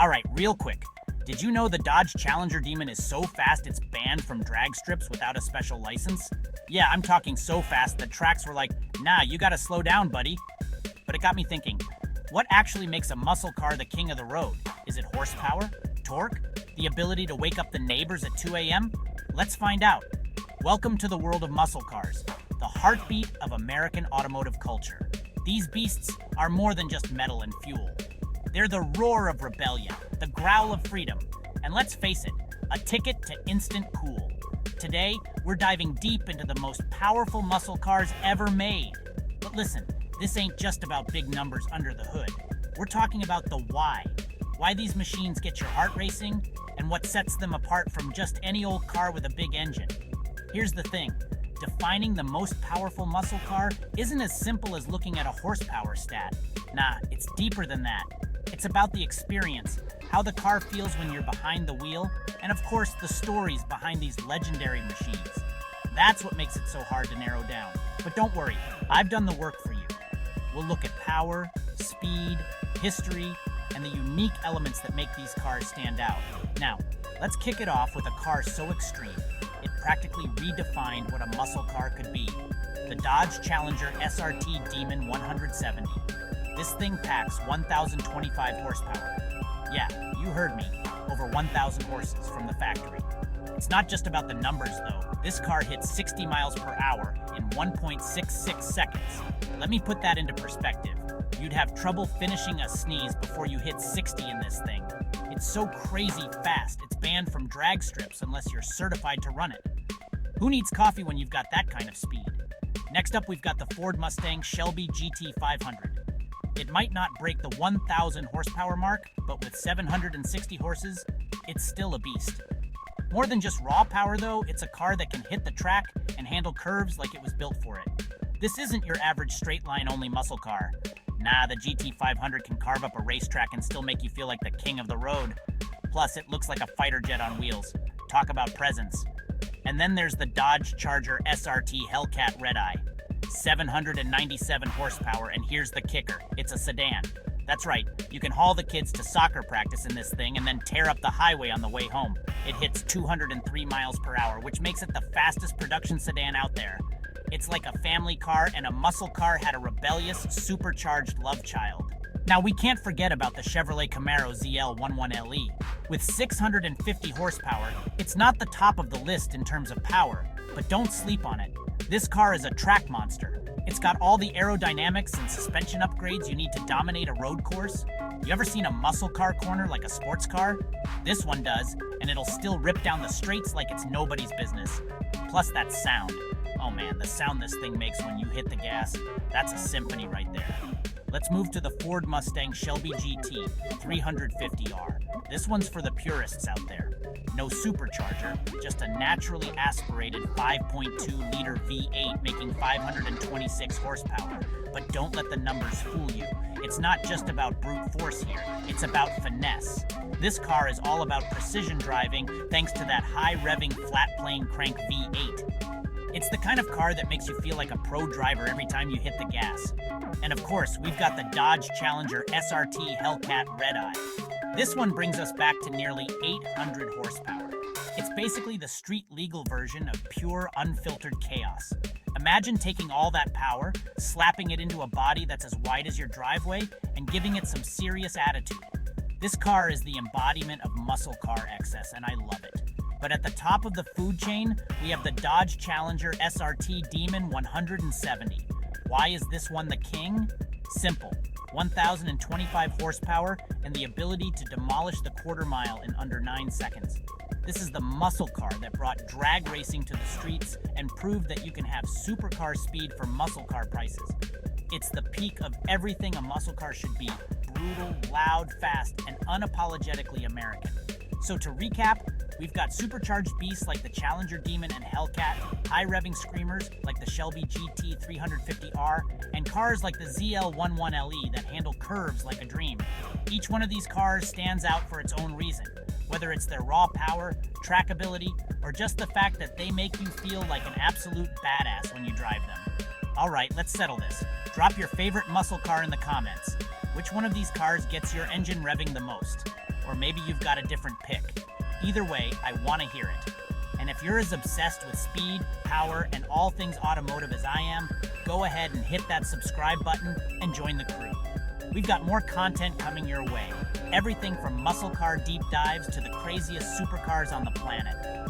Alright, real quick. Did you know the Dodge Challenger Demon is so fast it's banned from drag strips without a special license? Yeah, I'm talking so fast that tracks were like, nah, you gotta slow down, buddy. But it got me thinking, what actually makes a muscle car the king of the road? Is it horsepower? Torque? The ability to wake up the neighbors at 2 a.m.? Let's find out. Welcome to the world of muscle cars, the heartbeat of American automotive culture. These beasts are more than just metal and fuel. They're the roar of rebellion, the growl of freedom, and let's face it, a ticket to instant cool. Today, we're diving deep into the most powerful muscle cars ever made. But listen, this ain't just about big numbers under the hood. We're talking about the why these machines get your heart racing, and what sets them apart from just any old car with a big engine. Here's the thing, defining the most powerful muscle car isn't as simple as looking at a horsepower stat. Nah, it's deeper than that. It's about the experience, how the car feels when you're behind the wheel, and of course the stories behind these legendary machines. That's what makes it so hard to narrow down. But don't worry, I've done the work for you. We'll look at power, speed, history, and the unique elements that make these cars stand out. Now, let's kick it off with a car so extreme, it practically redefined what a muscle car could be. The Dodge Challenger SRT Demon 170. This thing packs 1,025 horsepower. Yeah, you heard me, over 1,000 horses from the factory. It's not just about the numbers though. This car hits 60 miles per hour in 1.66 seconds. Let me put that into perspective. You'd have trouble finishing a sneeze before you hit 60 in this thing. It's so crazy fast, it's banned from drag strips unless you're certified to run it. Who needs coffee when you've got that kind of speed? Next up, we've got the Ford Mustang Shelby GT500. It might not break the 1,000 horsepower mark, but with 760 horses, it's still a beast. More than just raw power though, it's a car that can hit the track and handle curves like it was built for it. This isn't your average straight line only muscle car. Nah, the GT500 can carve up a racetrack and still make you feel like the king of the road. Plus, it looks like a fighter jet on wheels. Talk about presence. And then there's the Dodge Charger SRT Hellcat Red Eye. 797 horsepower, and here's the kicker, it's a sedan. That's right, you can haul the kids to soccer practice in this thing and then tear up the highway on the way home. It hits 203 miles per hour, which makes it the fastest production sedan out there. It's like a family car, and a muscle car had a rebellious, supercharged love child. Now, we can't forget about the Chevrolet Camaro ZL11LE. With 650 horsepower, it's not the top of the list in terms of power, but don't sleep on it. This car is a track monster. It's got all the aerodynamics and suspension upgrades you need to dominate a road course. You ever seen a muscle car corner like a sports car? This one does, and it'll still rip down the straights like it's nobody's business. Plus that sound. Oh man, the sound this thing makes when you hit the gas, that's a symphony right there. Let's move to the Ford Mustang Shelby GT 350R. This one's for the purists out there. No supercharger, just a naturally aspirated 5.2-liter V8 making 526 horsepower. But don't let the numbers fool you. It's not just about brute force here, it's about finesse. This car is all about precision driving thanks to that high-revving flat-plane crank V8. It's the kind of car that makes you feel like a pro driver every time you hit the gas. And of course, we've got the Dodge Challenger SRT Hellcat Red Eye. This one brings us back to nearly 800 horsepower. It's basically the street-legal version of pure, unfiltered chaos. Imagine taking all that power, slapping it into a body that's as wide as your driveway, and giving it some serious attitude. This car is the embodiment of muscle car excess, and I love it. But at the top of the food chain, we have the Dodge Challenger SRT Demon 170. Why is this one the king? Simple. 1,025 horsepower and the ability to demolish the quarter mile in under 9 seconds. This is the muscle car that brought drag racing to the streets and proved that you can have supercar speed for muscle car prices. It's the peak of everything a muscle car should be: brutal, loud, fast, and unapologetically American. So to recap, we've got supercharged beasts like the Challenger Demon and Hellcat, high-revving screamers like the Shelby GT 350R, and cars like the ZL11LE that handle curves like a dream. Each one of these cars stands out for its own reason, whether it's their raw power, trackability, or just the fact that they make you feel like an absolute badass when you drive them. All right, let's settle this. Drop your favorite muscle car in the comments. Which one of these cars gets your engine revving the most? Or maybe you've got a different pick. Either way, I want to hear it. And if you're as obsessed with speed, power, and all things automotive as I am, go ahead and hit that subscribe button and join the crew. We've got more content coming your way. Everything from muscle car deep dives to the craziest supercars on the planet.